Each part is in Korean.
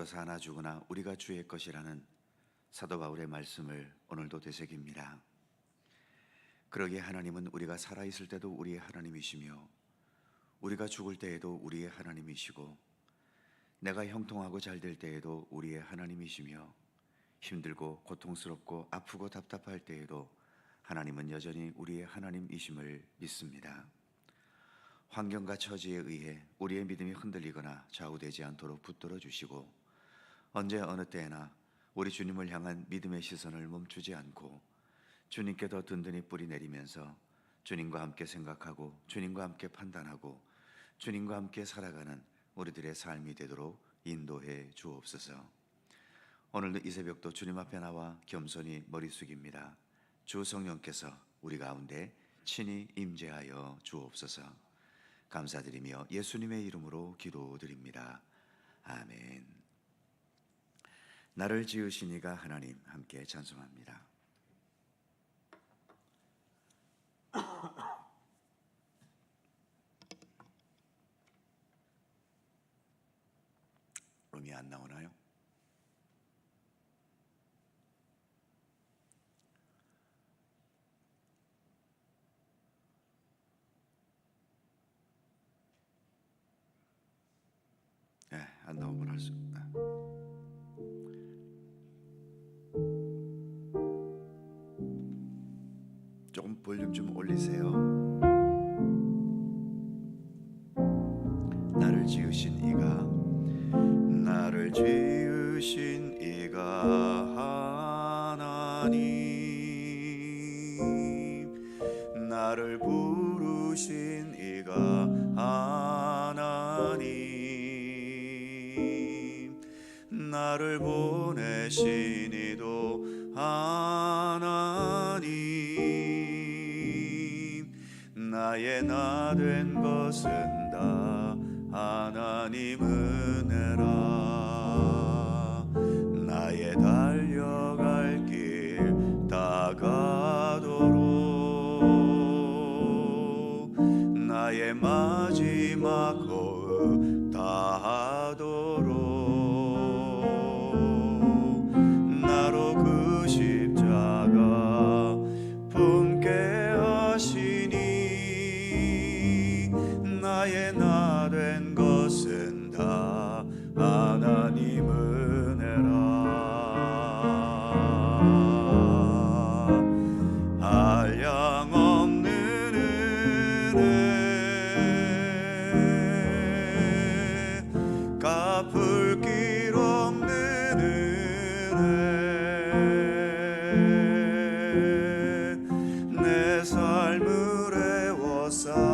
믿음으로 사나 죽으나 우리가 주의 것이라는 사도 바울의 말씀을 오늘도 되새깁니다. 그러기에 하나님은 우리가 살아있을 때도 우리의 하나님이시며 우리가 죽을 때에도 우리의 하나님이시고 내가 형통하고 잘 될 때에도 우리의 하나님이시며 힘들고 고통스럽고 아프고 답답할 때에도 하나님은 여전히 우리의 하나님이심을 믿습니다. 환경과 처지에 의해 우리의 믿음이 흔들리거나 좌우되지 않도록 붙들어 주시고 언제 어느 때나 우리 주님을 향한 믿음의 시선을 멈추지 않고 주님께 더 든든히 뿌리 내리면서 주님과 함께 생각하고 주님과 함께 판단하고 주님과 함께 살아가는 우리들의 삶이 되도록 인도해 주옵소서. 오늘도 이 새벽도 주님 앞에 나와 겸손히 머리 숙입니다. 주 성령께서 우리 가운데 친히 임재하여 주옵소서. 감사드리며 예수님의 이름으로 기도드립니다. 아멘. 나를 지으신 이가 하나님, 함께 찬송합니다. 음이 안 나오나요? 네, 안 나오면 할 수 없다. 조금 볼륨 좀 올리세요. 나를 지으신 이가 하나님, 나를 부르신 이가 하나님, 나를 보내신 이도 하나님, 나의 나 된 것은 다 하나님 은혜라. 나의 달려갈 길 다가도록 나의 마지막 호흡 다하도록 나로 그 십자가 품게 하시니 나의 나 된 것은 다 하나님 은혜라. 한량없는 은혜, 갚을 길 없는 은혜, 내 삶을 애워싸는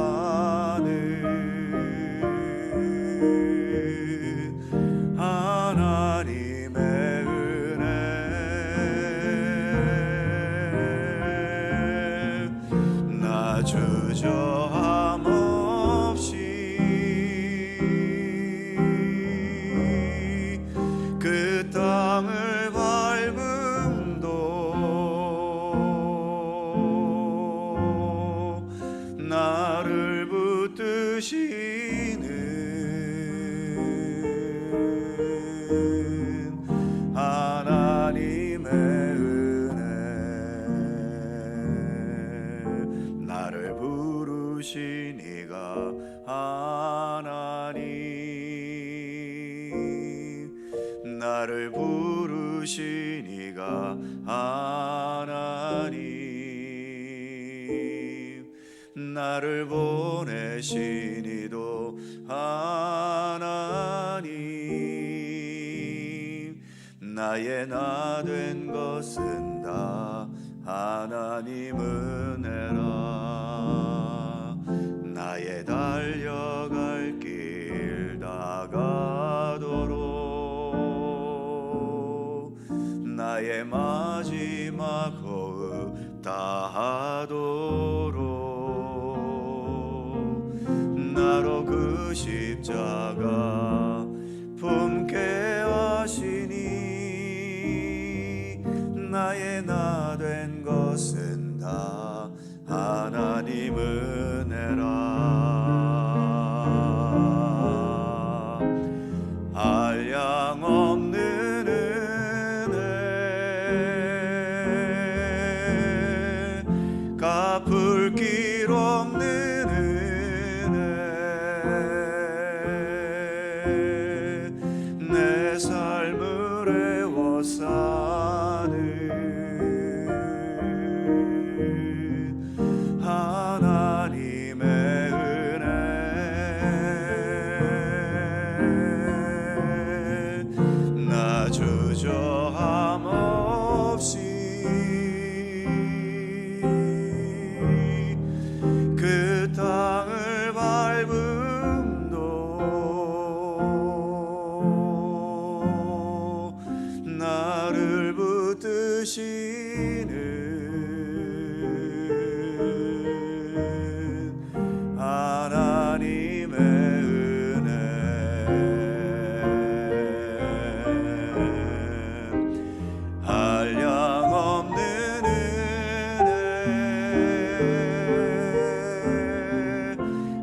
하나님의 은혜, 나 주저함 없이 그 땅을 밟음도 나를 붙드시는 하나님의 은혜, 나를 부르신 이가 하나님, 나를 부르신 이가 하나님, 나를 보내신 이도 하나님, 나의 나 된 것은 다 하나님 은혜라. 나의 달려갈 길 다가도록 나의 마지막 호흡 다하도록 나로 그 십자가 품게 하시니 나의 나 된 것은 다 하나님 은혜라. 한량 없는 내 삶을 애워싸는 하나님의 은혜 나 주저함 없이 그 땅을 밟음도 나를 붙드시는 하나님의 은혜 한량없는 은혜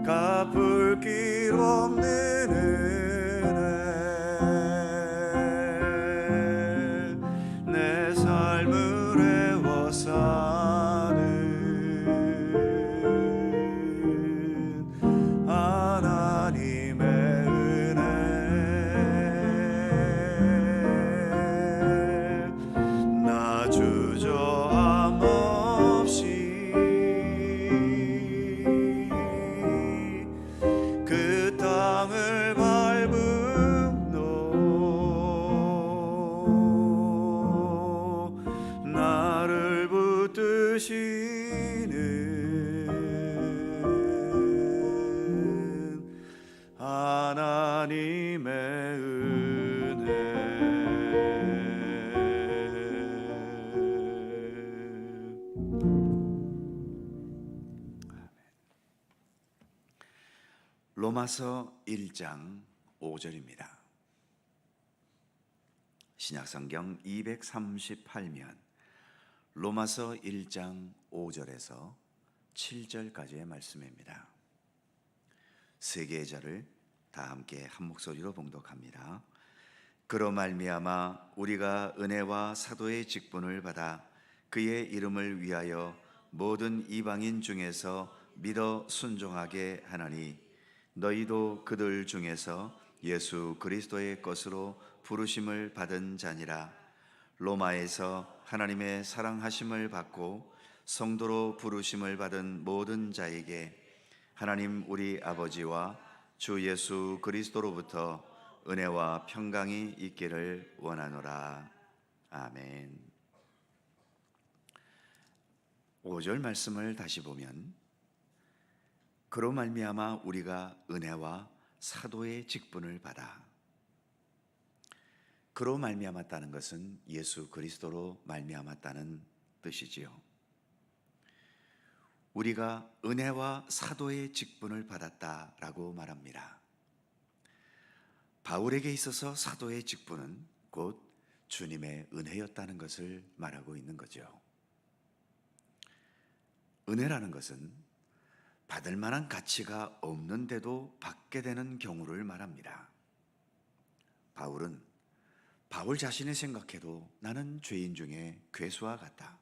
갚을 길 없는 은혜 내 삶을 애워싸는 하나님의 은혜 나 주저함 없이 그 땅을 밟음도 나를 붙드시는 하나님의 은혜 로마서 1장 5절입니다. 신약성경 238면 로마서 1장 5절에서 7절까지의 말씀입니다. 세 개의 절을 다 함께 한 목소리로 봉독합니다. 그로 말미암아 우리가 은혜와 사도의 직분을 받아 그의 이름을 위하여 모든 이방인 중에서 믿어 순종하게 하나니 너희도 그들 중에서 예수 그리스도의 것으로 부르심을 받은 자니라. 로마에서 하나님의 사랑하심을 받고 성도로 부르심을 받은 모든 자에게 하나님 우리 아버지와 주 예수 그리스도로부터 은혜와 평강이 있기를 원하노라. 아멘. 5절 말씀을 다시 보면 그로 말미암아 우리가 은혜와 사도의 직분을 받아. 그로 말미암았다는 것은 예수 그리스도로 말미암았다는 뜻이지요. 우리가 은혜와 사도의 직분을 받았다라고 말합니다. 바울에게 있어서 사도의 직분은 곧 주님의 은혜였다는 것을 말하고 있는 거죠. 은혜라는 것은 받을 만한 가치가 없는데도 받게 되는 경우를 말합니다. 바울은 바울 자신이 생각해도 나는 죄인 중에 괴수와 같다.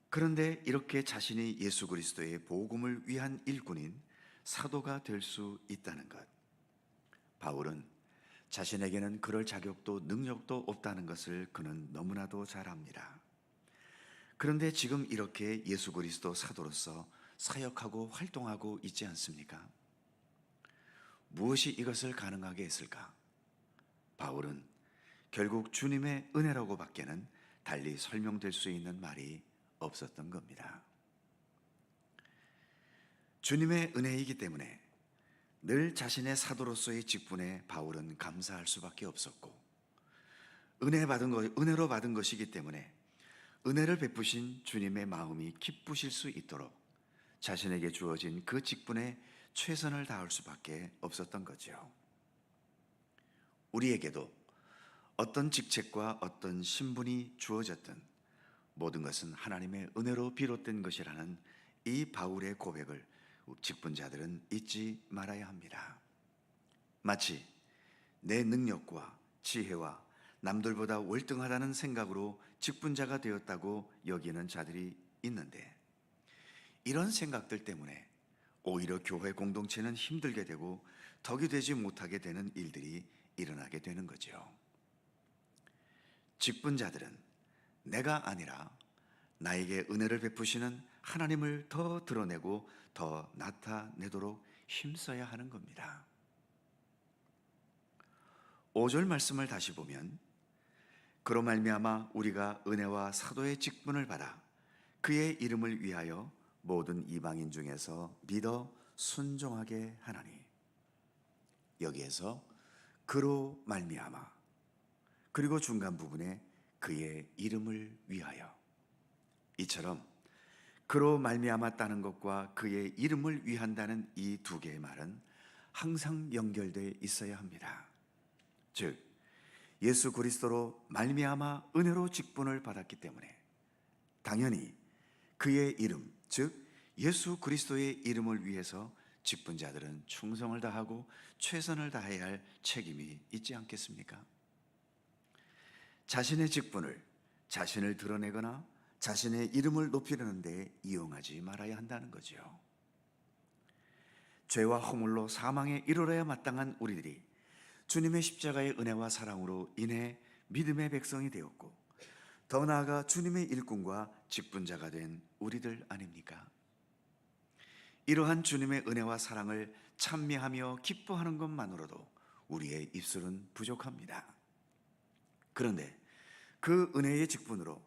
그런데 이렇게 자신이 예수 그리스도의 복음을 위한 일꾼인 사도가 될 수 있다는 것, 바울은 자신에게는 그럴 자격도 능력도 없다는 것을 그는 너무나도 잘 압니다. 그런데 지금 이렇게 예수 그리스도 사도로서 사역하고 활동하고 있지 않습니까? 무엇이 이것을 가능하게 했을까? 바울은 결국 주님의 은혜라고 밖에는 달리 설명될 수 있는 말이 없었던 겁니다. 주님의 은혜이기 때문에 늘 자신의 사도로서의 직분에 바울은 감사할 수밖에 없었고, 은혜로 받은 것이기 때문에 은혜를 베푸신 주님의 마음이 기쁘실 수 있도록 자신에게 주어진 그 직분에 최선을 다할 수밖에 없었던 거죠. 우리에게도 어떤 직책과 어떤 신분이 주어졌든 모든 것은 하나님의 은혜로 비롯된 것이라는 이 바울의 고백을 직분자들은 잊지 말아야 합니다. 마치 내 능력과 지혜와 남들보다 월등하다는 생각으로 직분자가 되었다고 여기는 자들이 있는데, 이런 생각들 때문에 오히려 교회 공동체는 힘들게 되고 덕이 되지 못하게 되는 일들이 일어나게 되는 거죠. 직분자들은 내가 아니라 나에게 은혜를 베푸시는 하나님을 더 드러내고 더 나타내도록 힘써야 하는 겁니다. 5절 말씀을 다시 보면 그로 말미암아 우리가 은혜와 사도의 직분을 받아 그의 이름을 위하여 모든 이방인 중에서 믿어 순종하게 하나니, 여기에서 그로 말미암아 그리고 중간 부분에 그의 이름을 위하여, 이처럼 그로 말미암았다는 것과 그의 이름을 위한다는 이 두 개의 말은 항상 연결되어 있어야 합니다. 즉 예수 그리스도로 말미암아 은혜로 직분을 받았기 때문에 당연히 그의 이름, 즉 예수 그리스도의 이름을 위해서 직분자들은 충성을 다하고 최선을 다해야 할 책임이 있지 않겠습니까? 자신의 직분을 자신을 드러내거나 자신의 이름을 높이려는 데 이용하지 말아야 한다는 거죠. 죄와 허물로 사망에 이르러야 마땅한 우리들이 주님의 십자가의 은혜와 사랑으로 인해 믿음의 백성이 되었고, 더 나아가 주님의 일꾼과 직분자가 된 우리들 아닙니까? 이러한 주님의 은혜와 사랑을 찬미하며 기뻐하는 것만으로도 우리의 입술은 부족합니다. 그런데 그 은혜의 직분으로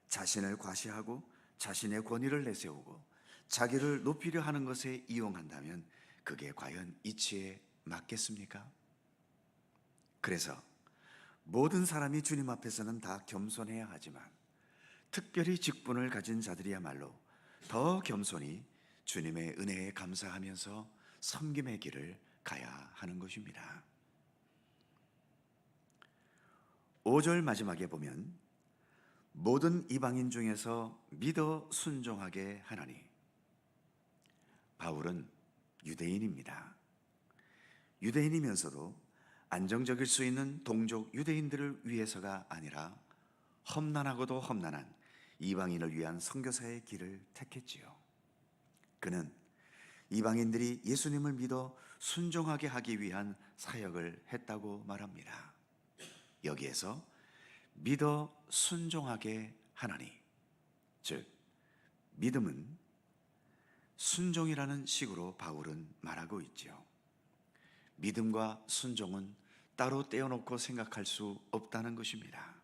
자신을 과시하고 자신의 권위를 내세우고 자기를 높이려 하는 것에 이용한다면 그게 과연 이치에 맞겠습니까? 그래서 모든 사람이 주님 앞에서는 다 겸손해야 하지만 특별히 직분을 가진 자들이야말로 더 겸손히 주님의 은혜에 감사하면서 섬김의 길을 가야 하는 것입니다. 5절 마지막에 보면 모든 이방인 중에서 믿어 순종하게 하나니, 바울은 유대인입니다. 유대인이면서도 안정적일 수 있는 동족 유대인들을 위해서가 아니라 험난하고도 험난한 이방인을 위한 선교사의 길을 택했지요. 그는 이방인들이 예수님을 믿어 순종하게 하기 위한 사역을 했다고 말합니다. 여기에서 믿어 순종하게 하나니, 즉 믿음은 순종이라는 식으로 바울은 말하고 있지요. 믿음과 순종은 따로 떼어놓고 생각할 수 없다는 것입니다.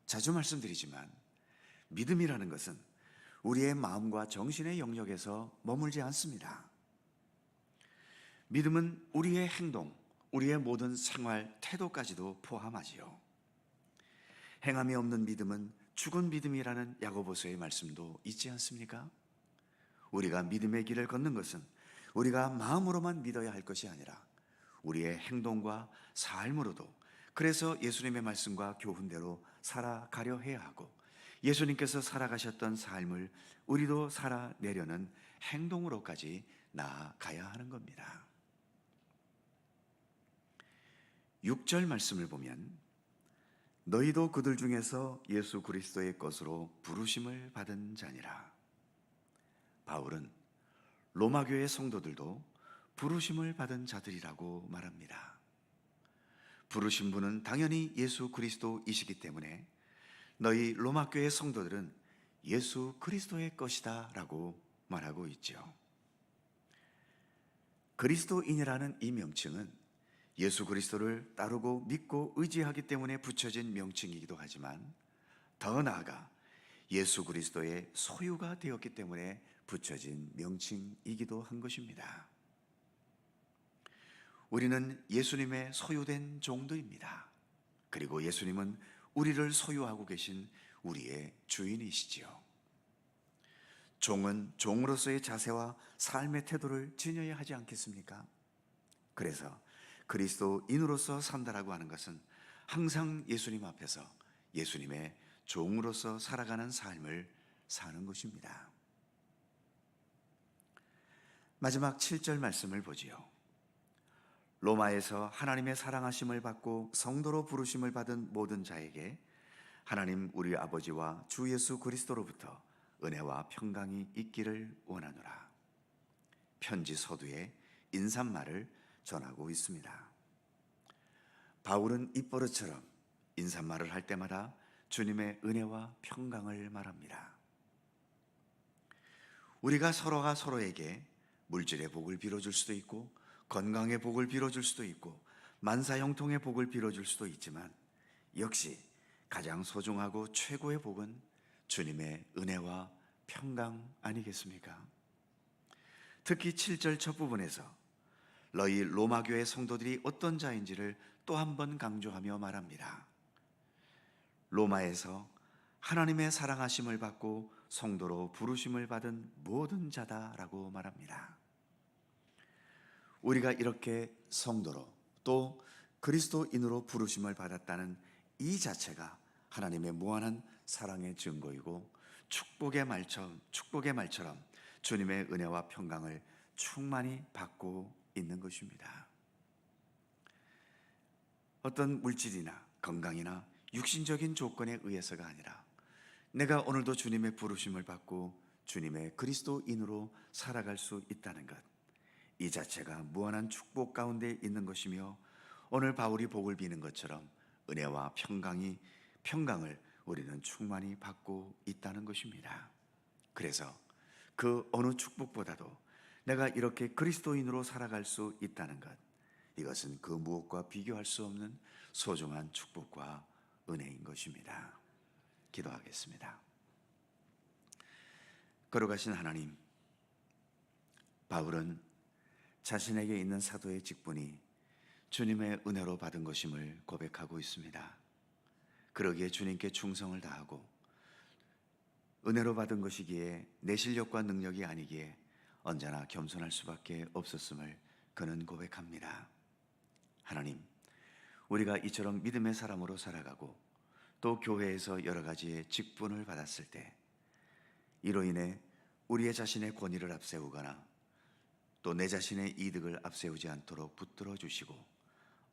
자주 말씀드리지만 믿음이라는 것은 우리의 마음과 정신의 영역에서 머물지 않습니다. 믿음은 우리의 행동, 우리의 모든 생활, 태도까지도 포함하지요. 행함이 없는 믿음은 죽은 믿음이라는 야고보서의 말씀도 있지 않습니까? 우리가 믿음의 길을 걷는 것은 우리가 마음으로만 믿어야 할 것이 아니라 우리의 행동과 삶으로도, 그래서 예수님의 말씀과 교훈대로 살아가려 해야 하고 예수님께서 살아가셨던 삶을 우리도 살아내려는 행동으로까지 나아가야 하는 겁니다. 6절 말씀을 보면 너희도 그들 중에서 예수 그리스도의 것으로 부르심을 받은 자니라. 바울은 로마 교회 성도들도 부르심을 받은 자들이라고 말합니다. 부르신 분은 당연히 예수 그리스도이시기 때문에 너희 로마 교회 성도들은 예수 그리스도의 것이다 라고 말하고 있죠. 그리스도인이라는 이 명칭은 예수 그리스도를 따르고 믿고 의지하기 때문에 붙여진 명칭이기도 하지만 더 나아가 예수 그리스도의 소유가 되었기 때문에 붙여진 명칭이기도 한 것입니다. 우리는 예수님의 소유된 종들입니다. 그리고 예수님은 우리를 소유하고 계신 우리의 주인이시지요. 종은 종으로서의 자세와 삶의 태도를 지녀야 하지 않겠습니까? 그래서 그리스도인으로서 산다라고 하는 것은 항상 예수님 앞에서 예수님의 종으로서 살아가는 삶을 사는 것입니다. 마지막 7절 말씀을 보지요. 로마에서 하나님의 사랑하심을 받고 성도로 부르심을 받은 모든 자에게 하나님 우리 아버지와 주 예수 그리스도로부터 은혜와 평강이 있기를 원하노라. 편지 서두에 인사말을 전하고 있습니다. 바울은 입버릇처럼 인사말을 할 때마다 주님의 은혜와 평강을 말합니다. 우리가 서로가 서로에게 물질의 복을 빌어줄 수도 있고, 건강의 복을 빌어줄 수도 있고, 만사형통의 복을 빌어줄 수도 있지만, 역시 가장 소중하고 최고의 복은 주님의 은혜와 평강 아니겠습니까? 특히 7절 첫 부분에서 너희 로마교회 성도들이 어떤 자인지를 또 한 번 강조하며 말합니다. 로마에서 하나님의 사랑하심을 받고 성도로 부르심을 받은 모든 자다라고 말합니다. 우리가 이렇게 성도로 또 그리스도인으로 부르심을 받았다는 이 자체가 하나님의 무한한 사랑의 증거이고 축복의 말처럼 주님의 은혜와 평강을 충만히 받고 있는 것입니다. 어떤 물질이나 건강이나 육신적인 조건에 의해서가 아니라 내가 오늘도 주님의 부르심을 받고 주님의 그리스도인으로 살아갈 수 있다는 것, 이 자체가 무한한 축복 가운데 있는 것이며, 오늘 바울이 복을 비는 것처럼 은혜와 평강을 우리는 충만히 받고 있다는 것입니다. 그래서 그 어느 축복보다도 내가 이렇게 그리스도인으로 살아갈 수 있다는 것, 이것은 그 무엇과 비교할 수 없는 소중한 축복과 은혜인 것입니다. 기도하겠습니다. 걸어가신 하나님, 바울은 자신에게 있는 사도의 직분이 주님의 은혜로 받은 것임을 고백하고 있습니다. 그러기에 주님께 충성을 다하고 은혜로 받은 것이기에 내 실력과 능력이 아니기에 언제나 겸손할 수밖에 없었음을 그는 고백합니다. 하나님, 우리가 이처럼 믿음의 사람으로 살아가고 또 교회에서 여러 가지의 직분을 받았을 때 이로 인해 우리의 자신의 권위를 앞세우거나 또 내 자신의 이득을 앞세우지 않도록 붙들어 주시고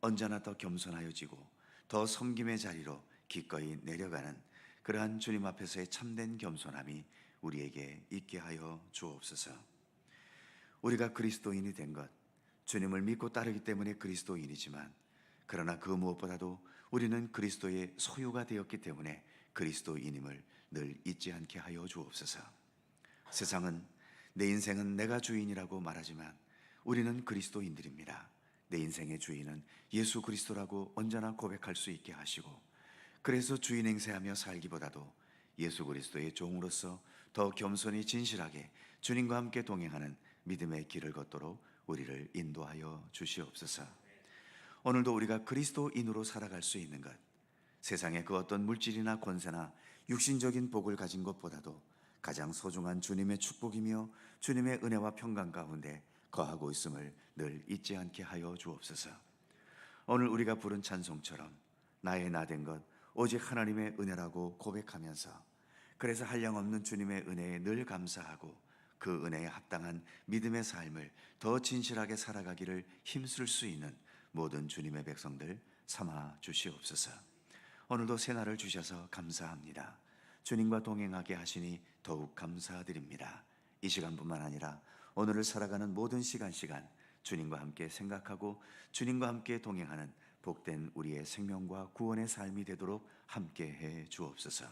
언제나 더 겸손하여지고 더 섬김의 자리로 기꺼이 내려가는 그러한 주님 앞에서의 참된 겸손함이 우리에게 있게 하여 주옵소서. 우리가 그리스도인이 된 것, 주님을 믿고 따르기 때문에 그리스도인이지만, 그러나 그 무엇보다도 우리는 그리스도의 소유가 되었기 때문에 그리스도인임을 늘 잊지 않게 하여 주옵소서. 세상은 내 인생은 내가 주인이라고 말하지만 우리는 그리스도인들입니다. 내 인생의 주인은 예수 그리스도라고 언제나 고백할 수 있게 하시고, 그래서 주인 행세하며 살기보다도 예수 그리스도의 종으로서 더 겸손히 진실하게 주님과 함께 동행하는 믿음의 길을 걷도록 우리를 인도하여 주시옵소서. 오늘도 우리가 그리스도인으로 살아갈 수 있는 것, 세상의 그 어떤 물질이나 권세나 육신적인 복을 가진 것보다도 가장 소중한 주님의 축복이며 주님의 은혜와 평강 가운데 거하고 있음을 늘 잊지 않게 하여 주옵소서. 오늘 우리가 부른 찬송처럼 나의 나 된 것 오직 하나님의 은혜라고 고백하면서, 그래서 한량없는 주님의 은혜에 늘 감사하고 그 은혜에 합당한 믿음의 삶을 더 진실하게 살아가기를 힘쓸 수 있는 모든 주님의 백성들 삼아 주시옵소서. 오늘도 새날을 주셔서 감사합니다. 주님과 동행하게 하시니 더욱 감사드립니다. 이 시간뿐만 아니라 오늘을 살아가는 모든 시간 주님과 함께 생각하고 주님과 함께 동행하는 복된 우리의 생명과 구원의 삶이 되도록 함께해 주옵소서.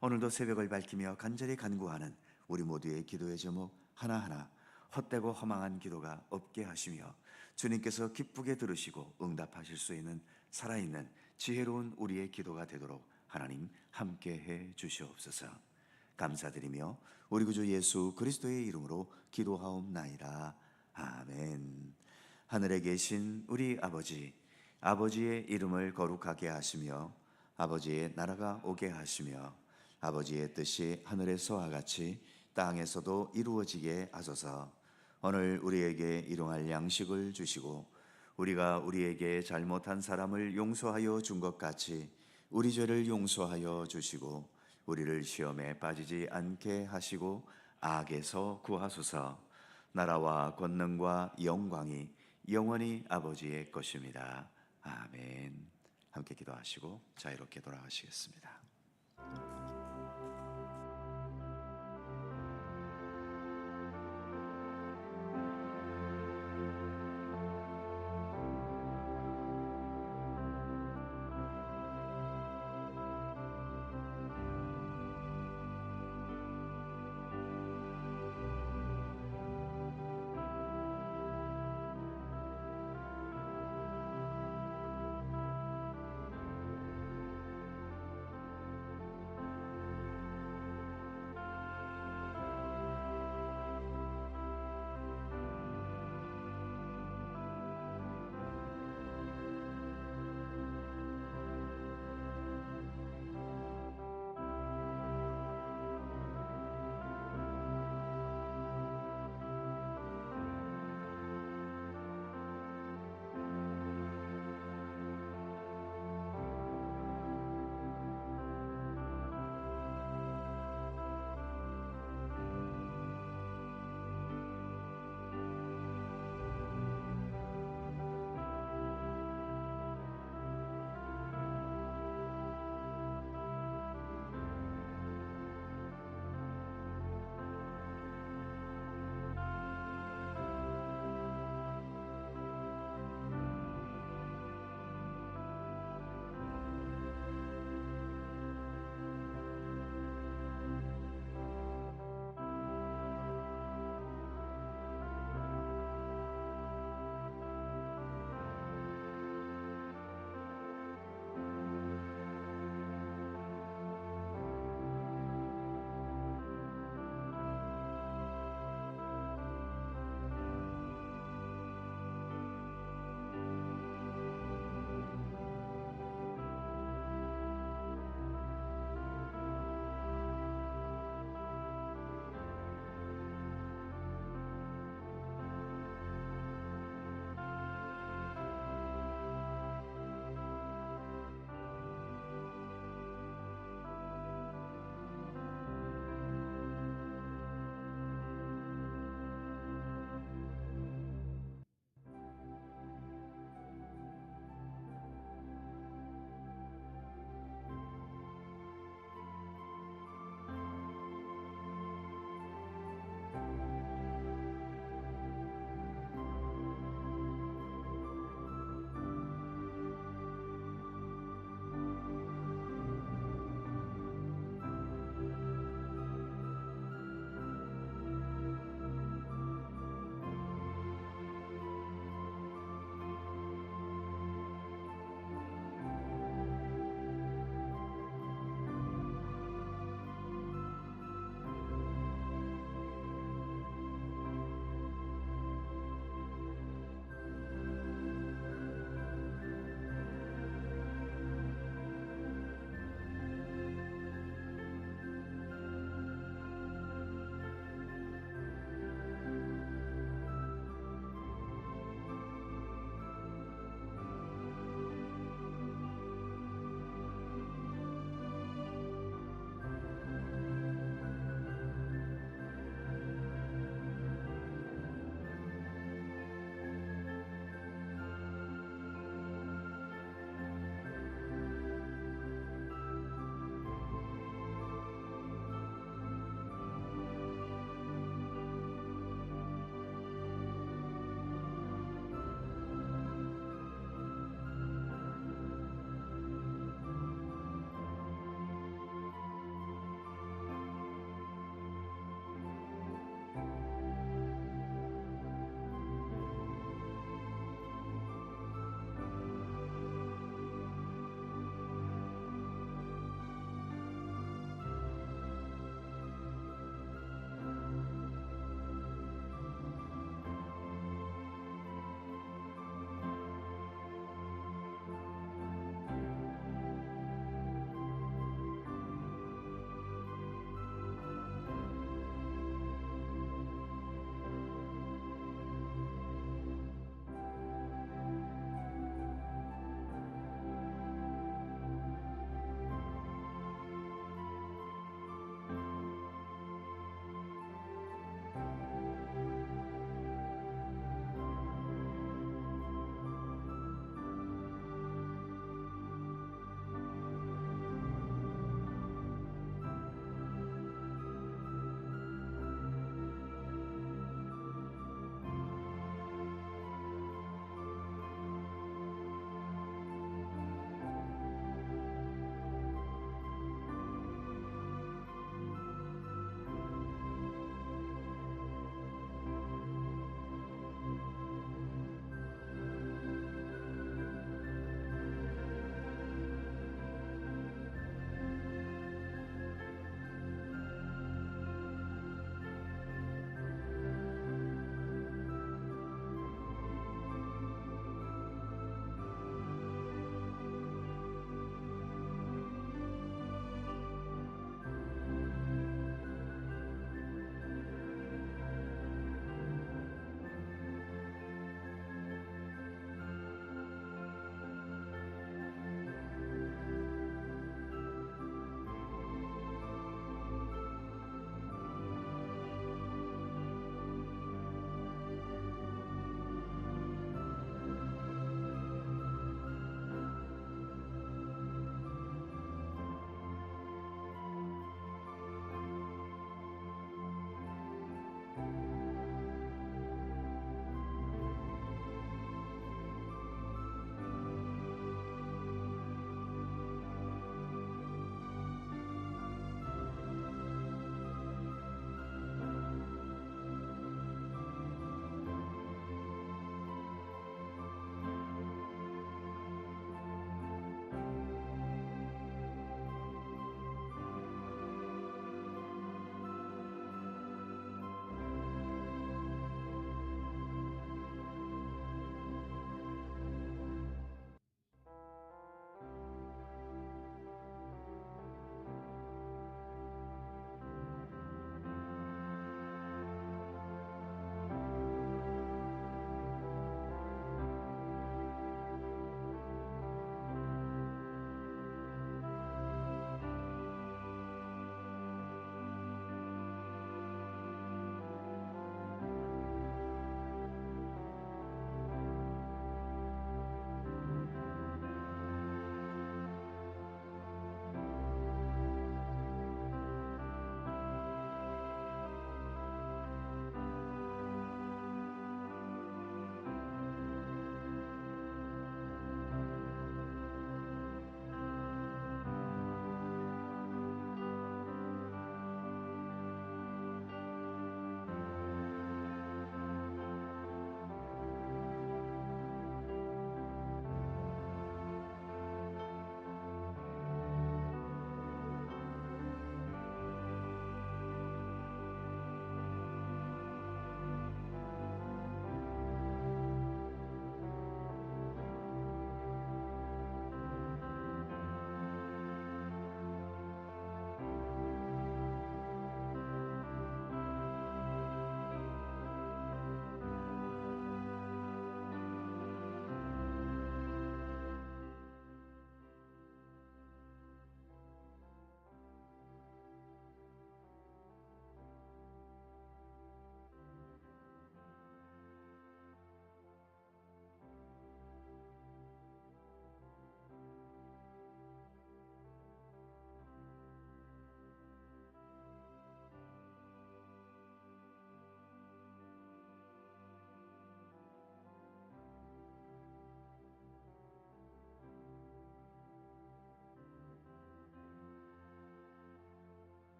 오늘도 새벽을 밝히며 간절히 간구하는 우리 모두의 기도의 제목 하나하나 헛되고 허망한 기도가 없게 하시며 주님께서 기쁘게 들으시고 응답하실 수 있는 살아있는 지혜로운 우리의 기도가 되도록 하나님 함께해 주시옵소서. 감사드리며 우리 구주 예수 그리스도의 이름으로 기도하옵나이다. 아멘. 하늘에 계신 우리 아버지, 아버지의 이름을 거룩하게 하시며 아버지의 나라가 오게 하시며 아버지의 뜻이 하늘에서와 같이 땅에서도 이루어지게 하소서. 오늘 우리에게 일용할 양식을 주시고 우리가 우리에게 잘못한 사람을 용서하여 준 것 같이 우리 죄를 용서하여 주시고 우리를 시험에 빠지지 않게 하시고 악에서 구하소서. 나라와 권능과 영광이 영원히 아버지의 것입니다. 아멘. 함께 기도하시고 자유롭게 돌아가시겠습니다.